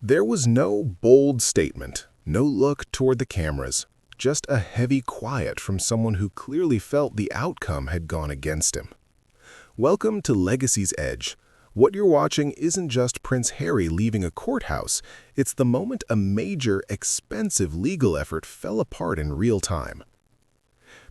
There was no bold statement, no look toward the cameras, just a heavy quiet from someone who clearly felt the outcome had gone against him. Welcome to Legacy's Edge. What you're watching isn't just Prince Harry leaving a courthouse, it's the moment a major, expensive legal effort fell apart in real time.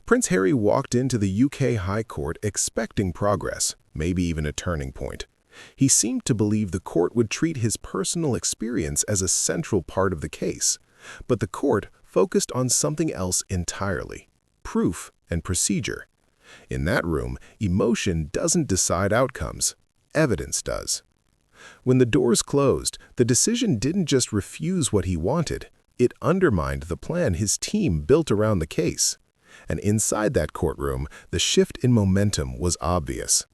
Prince Harry walked into the UK High Court expecting progress, maybe even a turning point. He seemed to believe the court would treat his personal experience as a central part of the case. But the court focused on something else entirely: proof and procedure. In that room, emotion doesn't decide outcomes, evidence does. When the doors closed, the decision didn't just refuse what he wanted, it undermined the plan his team built around the case. And inside that courtroom, the shift in momentum was obvious.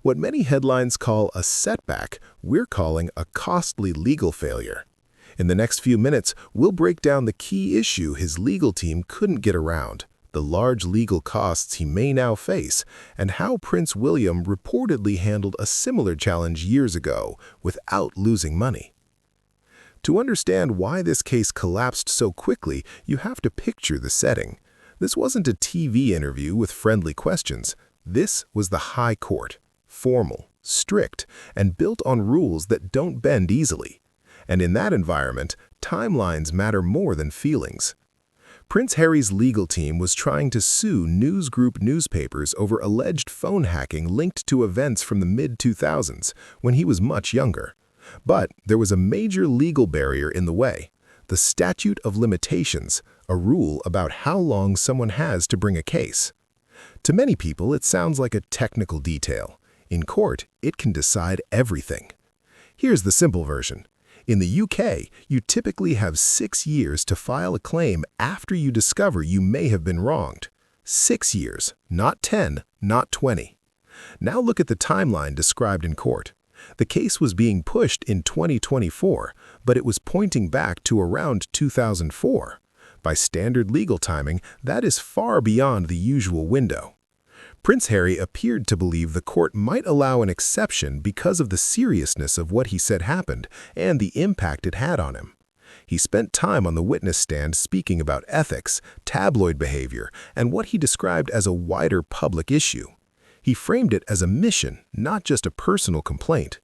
What many headlines call a setback, we're calling a costly legal failure. In the next few minutes, we'll break down the key issue his legal team couldn't get around, the large legal costs he may now face, and how Prince William reportedly handled a similar challenge years ago without losing money. To understand why this case collapsed so quickly, you have to picture the setting. This wasn't a TV interview with friendly questions. This was the High Court. Formal, strict, and built on rules that don't bend easily. And in that environment, timelines matter more than feelings. Prince Harry's legal team was trying to sue news group newspapers over alleged phone hacking linked to events from the mid-2000s, when he was much younger. But there was a major legal barrier in the way: the statute of limitations, a rule about how long someone has to bring a case. To many people, it sounds like a technical detail. In court, it can decide everything. Here's the simple version. In the UK, you typically have 6 years to file a claim after you discover you may have been wronged. 6 years, not 10, not 20. Now look at the timeline described in court. The case was being pushed in 2024, but it was pointing back to around 2004. By standard legal timing, that is far beyond the usual window. Prince Harry appeared to believe the court might allow an exception because of the seriousness of what he said happened and the impact it had on him. He spent time on the witness stand speaking about ethics, tabloid behavior, and what he described as a wider public issue. He framed it as a mission, not just a personal complaint.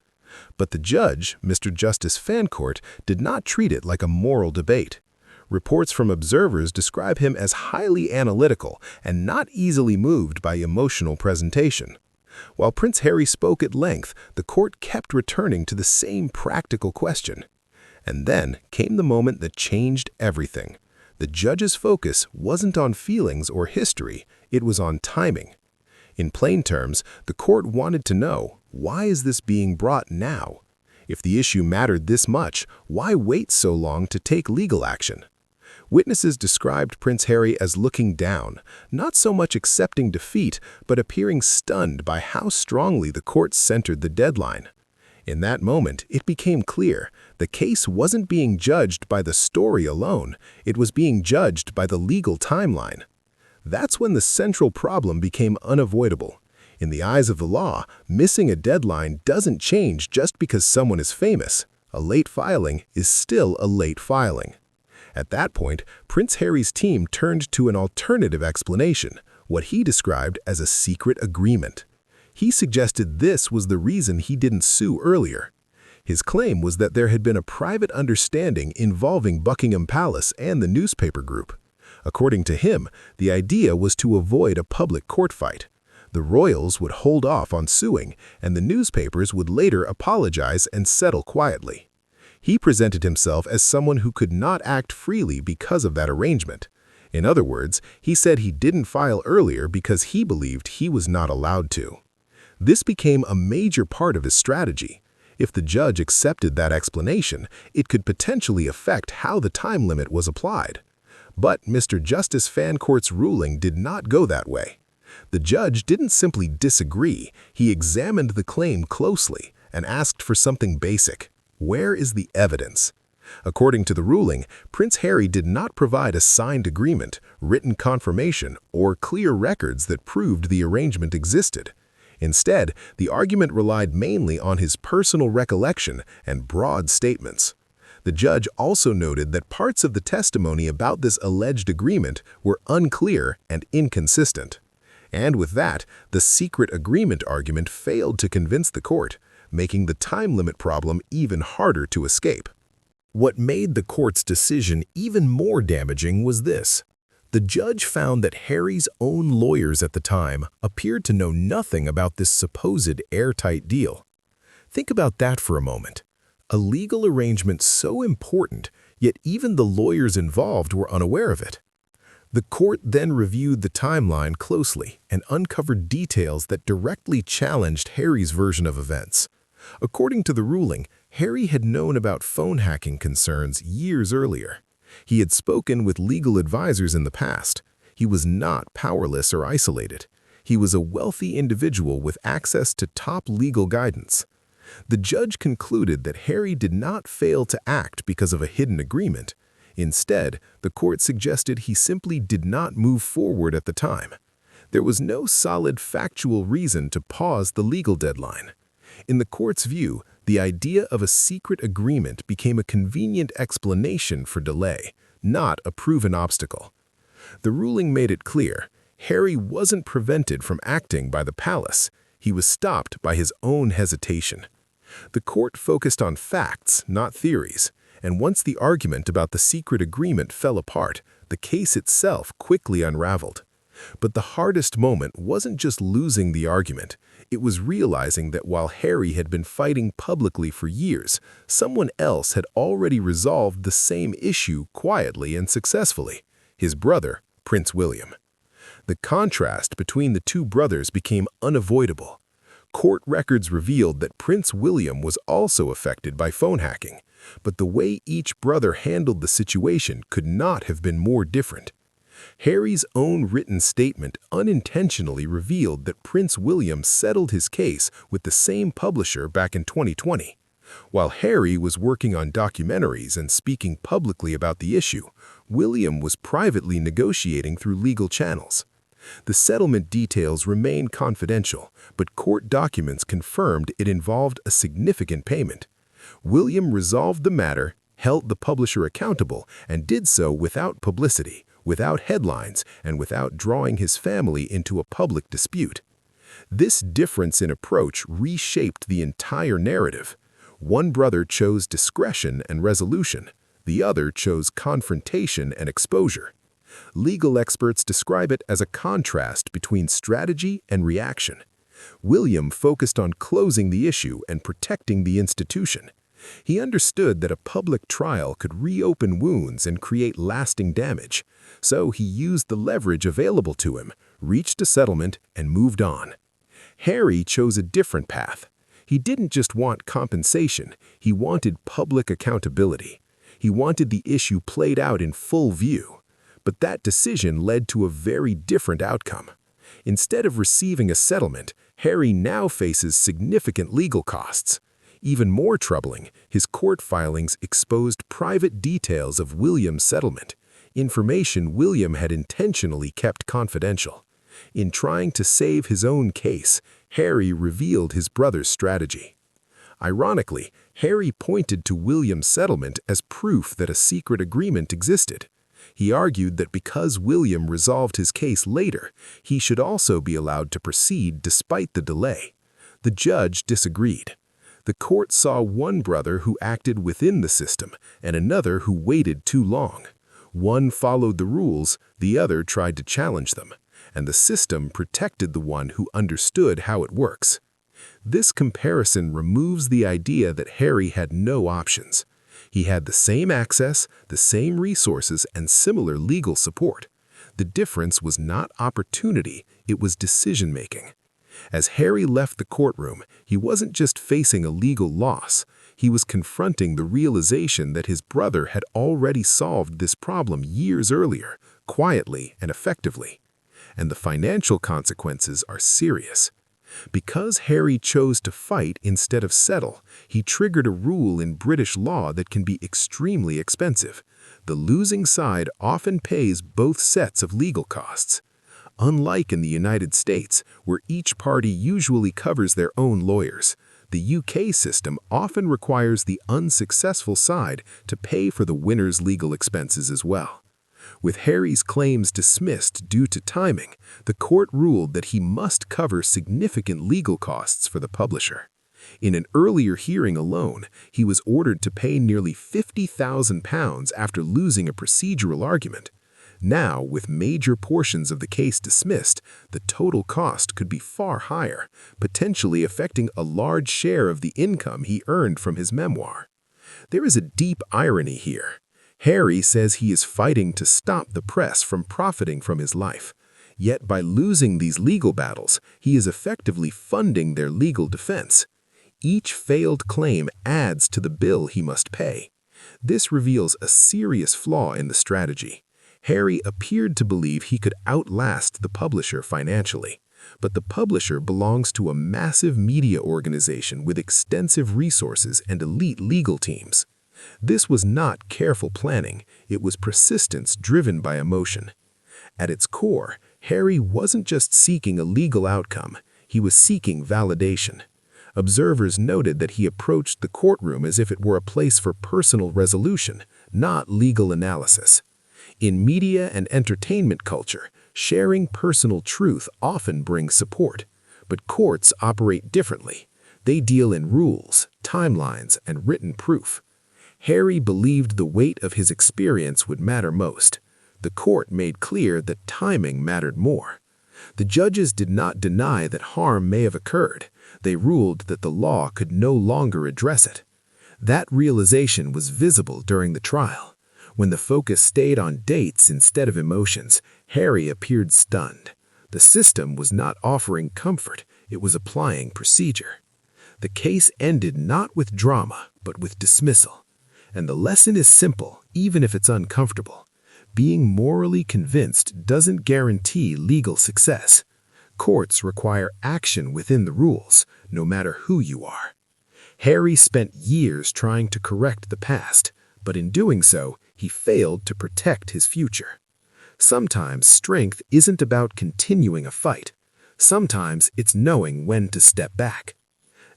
But the judge, Mr. Justice Fancourt, did not treat it like a moral debate. Reports from observers describe him as highly analytical and not easily moved by emotional presentation. While Prince Harry spoke at length, the court kept returning to the same practical question. And then came the moment that changed everything. The judge's focus wasn't on feelings or history, it was on timing. In plain terms, the court wanted to know, why is this being brought now? If the issue mattered this much, why wait so long to take legal action? Witnesses described Prince Harry as looking down, not so much accepting defeat, but appearing stunned by how strongly the court centered the deadline. In that moment, it became clear the case wasn't being judged by the story alone, it was being judged by the legal timeline. That's when the central problem became unavoidable. In the eyes of the law, missing a deadline doesn't change just because someone is famous. A late filing is still a late filing. At that point, Prince Harry's team turned to an alternative explanation, what he described as a secret agreement. He suggested this was the reason he didn't sue earlier. His claim was that there had been a private understanding involving Buckingham Palace and the newspaper group. According to him, the idea was to avoid a public court fight. The royals would hold off on suing, and the newspapers would later apologize and settle quietly. He presented himself as someone who could not act freely because of that arrangement. In other words, he said he didn't file earlier because he believed he was not allowed to. This became a major part of his strategy. If the judge accepted that explanation, it could potentially affect how the time limit was applied. But Mr. Justice Fancourt's ruling did not go that way. The judge didn't simply disagree, he examined the claim closely and asked for something basic. Where is the evidence? According to the ruling, Prince Harry did not provide a signed agreement, written confirmation, or clear records that proved the arrangement existed. Instead, the argument relied mainly on his personal recollection and broad statements. The judge also noted that parts of the testimony about this alleged agreement were unclear and inconsistent. And with that, the secret agreement argument failed to convince the court, making the time limit problem even harder to escape. What made the court's decision even more damaging was this. The judge found that Harry's own lawyers at the time appeared to know nothing about this supposed airtight deal. Think about that for a moment. A legal arrangement so important, yet even the lawyers involved were unaware of it. The court then reviewed the timeline closely and uncovered details that directly challenged Harry's version of events. According to the ruling, Harry had known about phone hacking concerns years earlier. He had spoken with legal advisors in the past. He was not powerless or isolated. He was a wealthy individual with access to top legal guidance. The judge concluded that Harry did not fail to act because of a hidden agreement. Instead, the court suggested he simply did not move forward at the time. There was no solid factual reason to pause the legal deadline. In the court's view, the idea of a secret agreement became a convenient explanation for delay, not a proven obstacle. The ruling made it clear, Harry wasn't prevented from acting by the palace. He was stopped by his own hesitation. The court focused on facts, not theories, and once the argument about the secret agreement fell apart, the case itself quickly unraveled. But the hardest moment wasn't just losing the argument. It was realizing that while Harry had been fighting publicly for years, someone else had already resolved the same issue quietly and successfully, his brother, Prince William. The contrast between the two brothers became unavoidable. Court records revealed that Prince William was also affected by phone hacking, but the way each brother handled the situation could not have been more different. Harry's own written statement unintentionally revealed that Prince William settled his case with the same publisher back in 2020. While Harry was working on documentaries and speaking publicly about the issue, William was privately negotiating through legal channels. The settlement details remain confidential, but court documents confirmed it involved a significant payment. William resolved the matter, held the publisher accountable, and did so without publicity, without headlines, and without drawing his family into a public dispute. This difference in approach reshaped the entire narrative. One brother chose discretion and resolution. The other chose confrontation and exposure. Legal experts describe it as a contrast between strategy and reaction. William focused on closing the issue and protecting the institution. He understood that a public trial could reopen wounds and create lasting damage, so he used the leverage available to him, reached a settlement, and moved on. Harry chose a different path. He didn't just want compensation, he wanted public accountability. He wanted the issue played out in full view. But that decision led to a very different outcome. Instead of receiving a settlement, Harry now faces significant legal costs. Even more troubling, his court filings exposed private details of William's settlement, information William had intentionally kept confidential. In trying to save his own case, Harry revealed his brother's strategy. Ironically, Harry pointed to William's settlement as proof that a secret agreement existed. He argued that because William resolved his case later, he should also be allowed to proceed despite the delay. The judge disagreed. The court saw one brother who acted within the system and another who waited too long. One followed the rules, the other tried to challenge them, and the system protected the one who understood how it works. This comparison removes the idea that Harry had no options. He had the same access, the same resources, and similar legal support. The difference was not opportunity, it was decision-making. As Harry left the courtroom, he wasn't just facing a legal loss. He was confronting the realization that his brother had already solved this problem years earlier, quietly and effectively. And the financial consequences are serious. Because Harry chose to fight instead of settle, he triggered a rule in British law that can be extremely expensive. The losing side often pays both sets of legal costs. Unlike in the United States, where each party usually covers their own lawyers, The UK system often requires the unsuccessful side to pay for the winner's legal expenses as well. With Harry's claims dismissed due to timing, the court ruled that he must cover significant legal costs for the publisher. In an earlier hearing alone, he was ordered to pay nearly £50,000 after losing a procedural argument. Now, with major portions of the case dismissed, the total cost could be far higher, potentially affecting a large share of the income he earned from his memoir. There is a deep irony here. Harry says he is fighting to stop the press from profiting from his life. Yet by losing these legal battles, he is effectively funding their legal defense. Each failed claim adds to the bill he must pay. This reveals a serious flaw in the strategy. Harry appeared to believe he could outlast the publisher financially, but the publisher belongs to a massive media organization with extensive resources and elite legal teams. This was not careful planning, it was persistence driven by emotion. At its core, Harry wasn't just seeking a legal outcome, he was seeking validation. Observers noted that he approached the courtroom as if it were a place for personal resolution, not legal analysis. In media and entertainment culture, sharing personal truth often brings support, but courts operate differently. They deal in rules, timelines, and written proof. Harry believed the weight of his experience would matter most. The court made clear that timing mattered more. The judges did not deny that harm may have occurred. They ruled that the law could no longer address it. That realization was visible during the trial. When the focus stayed on dates instead of emotions, Harry appeared stunned. The system was not offering comfort, it was applying procedure. The case ended not with drama, but with dismissal. And the lesson is simple, even if it's uncomfortable. Being morally convinced doesn't guarantee legal success. Courts require action within the rules, no matter who you are. Harry spent years trying to correct the past, but in doing so, he failed to protect his future. Sometimes strength isn't about continuing a fight. Sometimes it's knowing when to step back.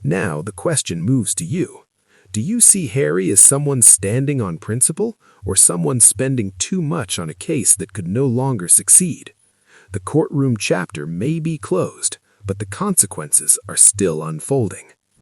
Now the question moves to you. Do you see Harry as someone standing on principle, or someone spending too much on a case that could no longer succeed? The courtroom chapter may be closed, but the consequences are still unfolding.